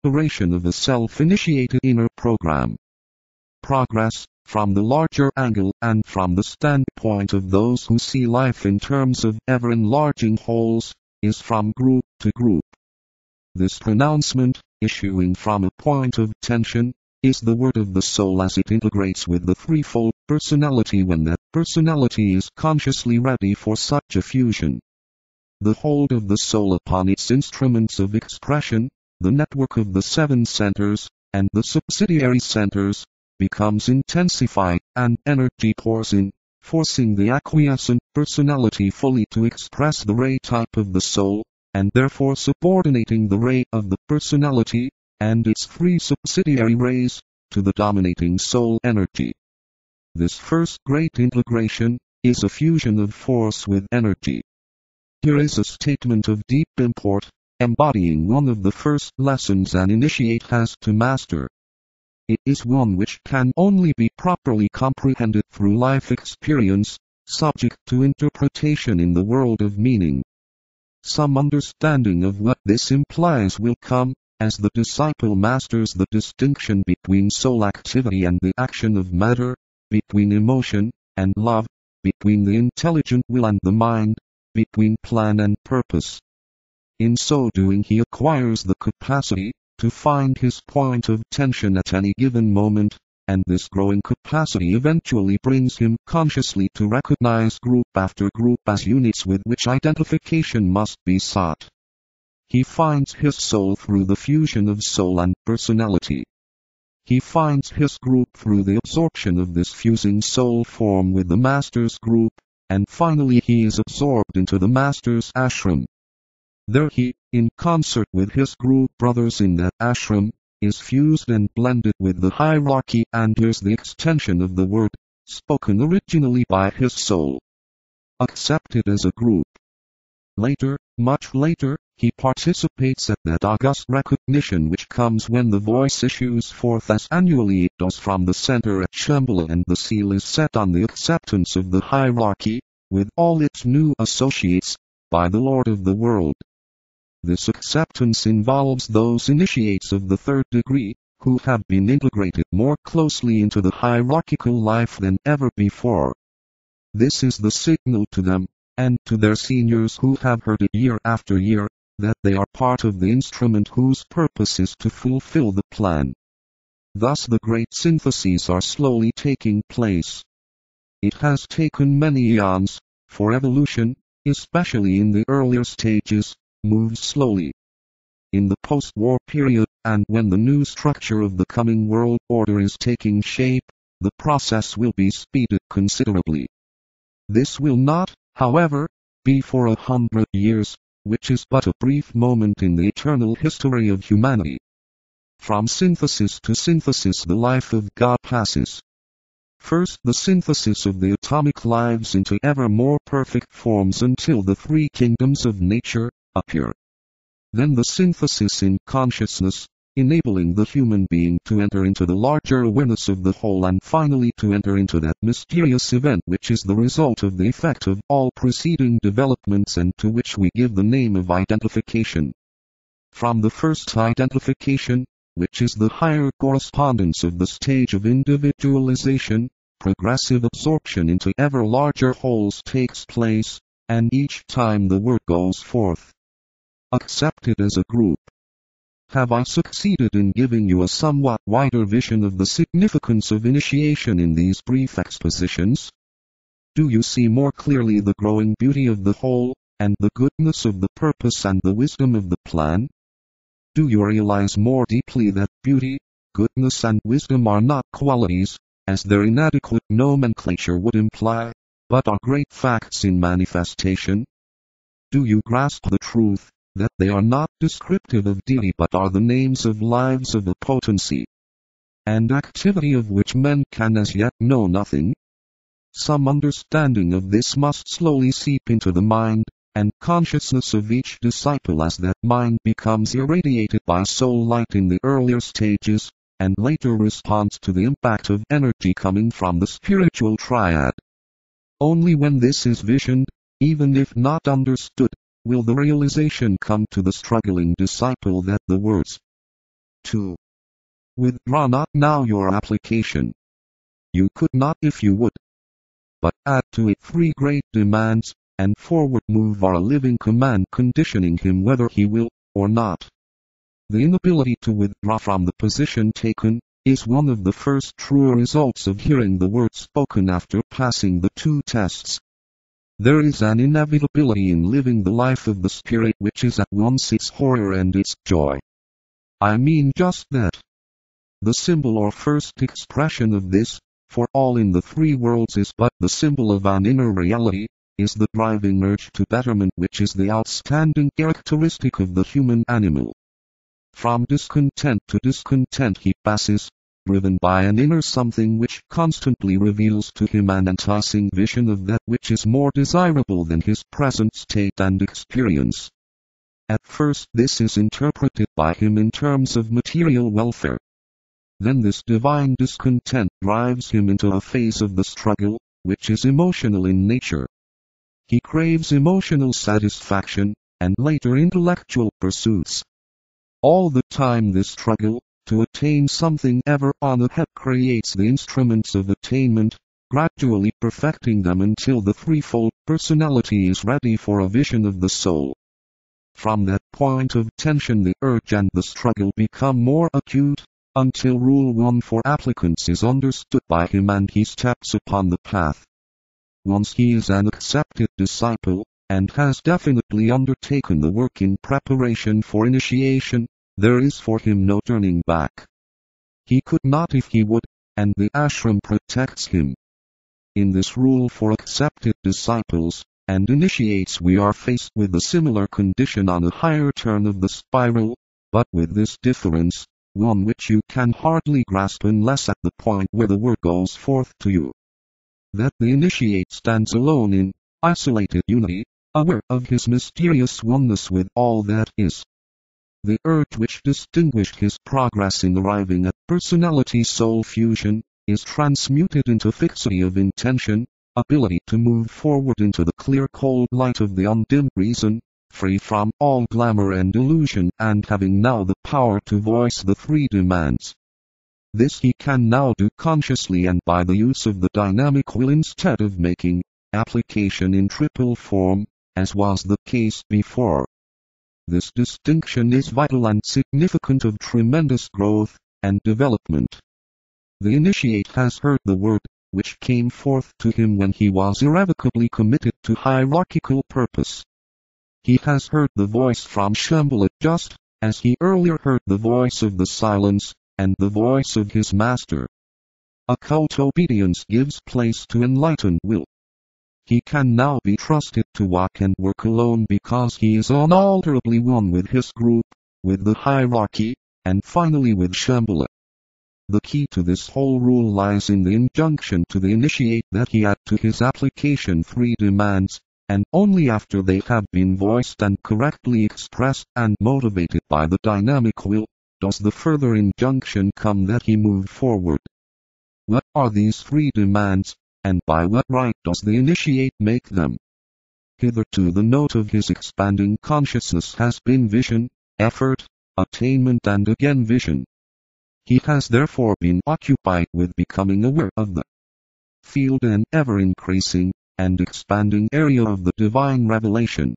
operation of a self-initiated inner program. Progress, from the larger angle and from the standpoint of those who see life in terms of ever-enlarging wholes, is from group to group. This pronouncement, issuing from a point of tension, is the word of the soul as it integrates with the threefold personality when that personality is consciously ready for such a fusion. The hold of the soul upon its instruments of expression, the network of the 7 centers, and the subsidiary centers, becomes intensified, and energy pours in, forcing the acquiescent personality fully to express the ray type of the soul, and therefore subordinating the ray of the personality, and its 3 subsidiary rays, to the dominating soul energy. This first great integration is a fusion of force with energy. Here is a statement of deep import, embodying one of the first lessons an initiate has to master. It is one which can only be properly comprehended through life experience, subject to interpretation in the world of meaning. Some understanding of what this implies will come, as the disciple masters the distinction between soul activity and the action of matter, between emotion and love, between the intelligent will and the mind, between plan and purpose. In so doing he acquires the capacity to find his point of tension at any given moment, and this growing capacity eventually brings him consciously to recognize group after group as units with which identification must be sought. He finds his soul through the fusion of soul and personality. He finds his group through the absorption of this fusing soul form with the master's group, and finally he is absorbed into the master's ashram. There he, in concert with his group brothers in that ashram, is fused and blended with the hierarchy and hears the extension of the word, spoken originally by his soul. Accepted as a group. Later, much later, he participates at that august recognition which comes when the voice issues forth as annually it does from the center at Shambhala and the seal is set on the acceptance of the hierarchy, with all its new associates, by the Lord of the world. This acceptance involves those initiates of the 3rd degree, who have been integrated more closely into the hierarchical life than ever before. This is the signal to them, and to their seniors who have heard it year after year, that they are part of the instrument whose purpose is to fulfill the plan. Thus the great syntheses are slowly taking place. It has taken many eons, for evolution, especially in the earlier stages, moves slowly. In the post-war period, and when the new structure of the coming world order is taking shape, the process will be speeded considerably. This will not, however, be for 100 years, which is but a brief moment in the eternal history of humanity. From synthesis to synthesis the life of God passes. First the synthesis of the atomic lives into ever more perfect forms until the 3 kingdoms of nature appear. Then the synthesis in consciousness, enabling the human being to enter into the larger awareness of the whole and finally to enter into that mysterious event which is the result of the effect of all preceding developments and to which we give the name of identification. From the first identification, which is the higher correspondence of the stage of individualization, progressive absorption into ever larger wholes takes place, and each time the word goes forth. Accepted as a group. Have I succeeded in giving you a somewhat wider vision of the significance of initiation in these brief expositions? Do you see more clearly the growing beauty of the whole, and the goodness of the purpose and the wisdom of the plan? Do you realize more deeply that beauty, goodness and wisdom are not qualities, as their inadequate nomenclature would imply, but are great facts in manifestation? Do you grasp the truth, that they are not descriptive of deity but are the names of lives of a potency and activity of which men can as yet know nothing? Some understanding of this must slowly seep into the mind and consciousness of each disciple as that mind becomes irradiated by soul light in the earlier stages, and later responds to the impact of energy coming from the spiritual triad. Only when this is visioned, even if not understood, will the realization come to the struggling disciple that the words 2. Withdraw not now your application. You could not if you would. But add to it 3 great demands, and forward move are a living command conditioning him whether he will or not. The inability to withdraw from the position taken is one of the first true results of hearing the word spoken after passing the 2 tests. There is an inevitability in living the life of the Spirit which is at once its horror and its joy. I mean just that. The symbol or first expression of this, for all in the 3 worlds is but the symbol of an inner reality, is the driving urge to betterment which is the outstanding characteristic of the human animal. From discontent to discontent he passes, driven by an inner something which constantly reveals to him an enticing vision of that which is more desirable than his present state and experience. At first this is interpreted by him in terms of material welfare. Then this divine discontent drives him into a phase of the struggle, which is emotional in nature. He craves emotional satisfaction, and later intellectual pursuits. All the time this struggle, to attain something ever on ahead, creates the instruments of attainment, gradually perfecting them until the threefold personality is ready for a vision of the soul. From that point of tension the urge and the struggle become more acute, until Rule 1 for applicants is understood by him and he steps upon the path. Once he is an accepted disciple, and has definitely undertaken the work in preparation for initiation, there is for him no turning back. He could not if he would, and the ashram protects him. In this rule for accepted disciples and initiates we are faced with a similar condition on a higher turn of the spiral, but with this difference, one which you can hardly grasp unless at the point where the word goes forth to you. That the initiate stands alone in isolated unity, aware of his mysterious oneness with all that is. The urge which distinguished his progress in arriving at personality-soul fusion, is transmuted into fixity of intention, ability to move forward into the clear cold light of the undimmed reason, free from all glamour and illusion and having now the power to voice the 3 demands. This he can now do consciously and by the use of the dynamic will instead of making application in triple form, as was the case before. This distinction is vital and significant of tremendous growth and development. The initiate has heard the word, which came forth to him when he was irrevocably committed to hierarchical purpose. He has heard the voice from Shambhala just as he earlier heard the voice of the silence, and the voice of his master. Occult obedience gives place to enlightened will. He can now be trusted to walk and work alone because he is unalterably one with his group, with the hierarchy, and finally with Shambhala. The key to this whole rule lies in the injunction to the initiate that he add to his application 3 demands, and only after they have been voiced and correctly expressed and motivated by the dynamic will, does the further injunction come that he move forward. What are these 3 demands, and by what right does the initiate make them? Hitherto the note of his expanding consciousness has been vision, effort, attainment and again vision. He has therefore been occupied with becoming aware of the field and ever-increasing and expanding area of the divine revelation.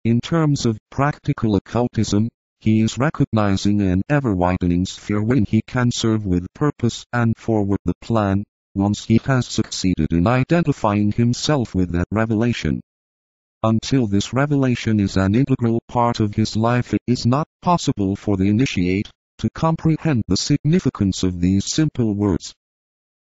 In terms of practical occultism, he is recognizing an ever-widening sphere when he can serve with purpose and forward the plan, once he has succeeded in identifying himself with that revelation. Until this revelation is an integral part of his life, it is not possible for the initiate to comprehend the significance of these simple words.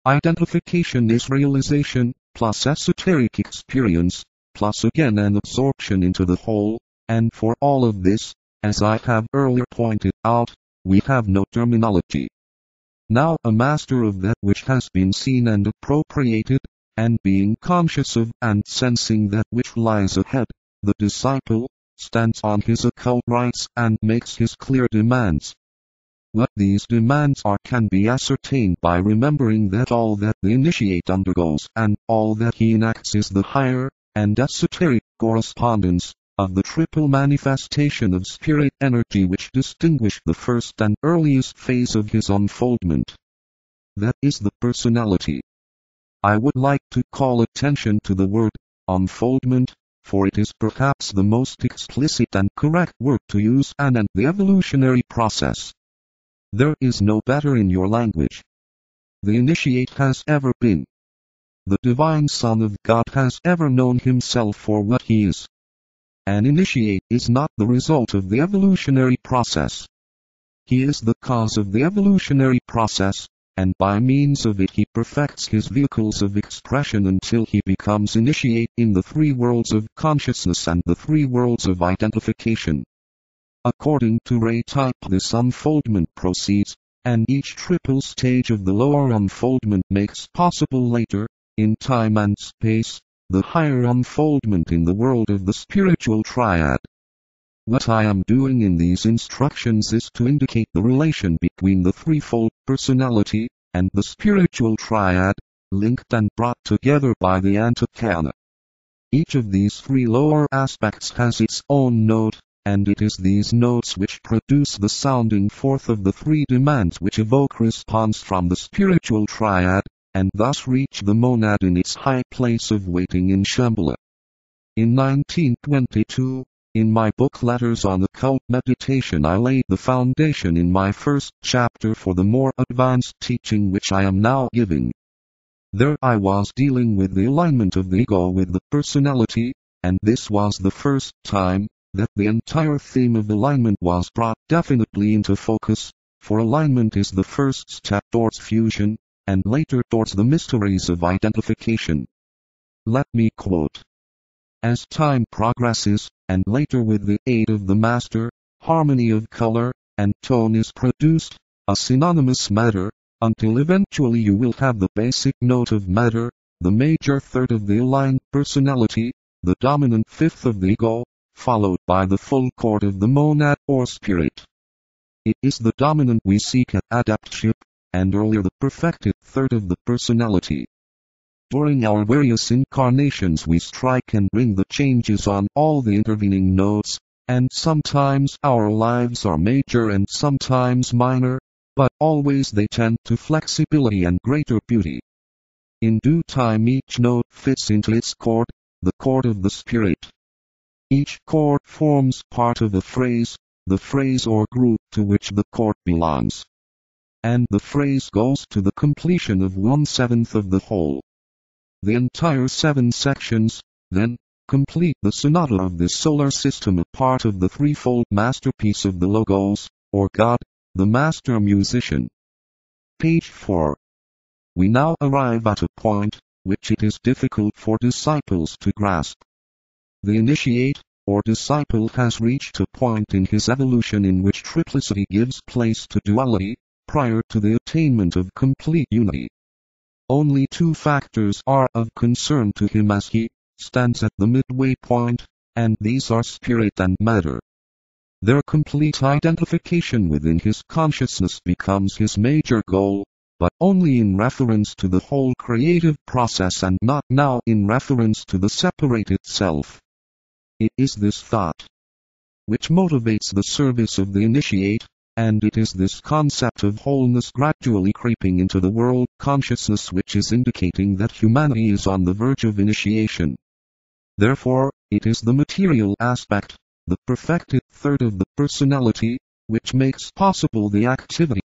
Identification is realization, plus esoteric experience, plus again an absorption into the whole, and for all of this, as I have earlier pointed out, we have no terminology. Now a master of that which has been seen and appropriated, and being conscious of and sensing that which lies ahead, the disciple stands on his occult rights and makes his clear demands. What these demands are can be ascertained by remembering that all that the initiate undergoes and all that he enacts is the higher and esoteric correspondence of the triple manifestation of spirit energy which distinguished the first and earliest phase of his unfoldment. That is the personality. I would like to call attention to the word unfoldment, for it is perhaps the most explicit and correct word to use and the evolutionary process. There is no better in your language. The initiate has ever been. The divine Son of God has ever known himself for what he is. An initiate is not the result of the evolutionary process. He is the cause of the evolutionary process, and by means of it he perfects his vehicles of expression until he becomes initiate in the three worlds of consciousness and the three worlds of identification. According to Ray type, this unfoldment proceeds, and each triple stage of the lower unfoldment makes possible later, in time and space, the higher unfoldment in the world of the spiritual triad. What I am doing in these instructions is to indicate the relation between the threefold personality and the spiritual triad, linked and brought together by the anticana. Each of these three lower aspects has its own note, and it is these notes which produce the sounding forth of the three demands which evoke response from the spiritual triad, and thus reach the monad in its high place of waiting in Shambhala. In 1922, in my book Letters on Occult Meditation, I laid the foundation in my first chapter for the more advanced teaching which I am now giving. There I was dealing with the alignment of the ego with the personality, and this was the first time that the entire theme of alignment was brought definitely into focus, for alignment is the first step towards fusion, and later towards the mysteries of identification. Let me quote. As time progresses, and later with the aid of the master, harmony of color and tone is produced, a synonymous matter, until eventually you will have the basic note of matter, the major third of the aligned personality, the dominant fifth of the ego, followed by the full chord of the monad or spirit. It is the dominant we seek at adeptship, and earlier the perfected third of the personality. During our various incarnations we strike and bring the changes on all the intervening notes, and sometimes our lives are major and sometimes minor, but always they tend to flexibility and greater beauty. In due time each note fits into its chord, the chord of the spirit. Each chord forms part of the phrase or group to which the chord belongs. And the phrase goes to the completion of 1/7 of the whole. The entire 7 sections, then, complete the sonata of this solar system, a part of the threefold masterpiece of the Logos, or God, the master musician. Page 4. We now arrive at a point, which it is difficult for disciples to grasp. The initiate, or disciple has reached a point in his evolution in which triplicity gives place to duality, prior to the attainment of complete unity. Only 2 factors are of concern to him as he stands at the midway point, and these are spirit and matter. Their complete identification within his consciousness becomes his major goal, but only in reference to the whole creative process and not now in reference to the separated self. It is this thought which motivates the service of the initiate, and it is this concept of wholeness gradually creeping into the world consciousness which is indicating that humanity is on the verge of initiation. Therefore, it is the material aspect, the perfected third of the personality, which makes possible the activity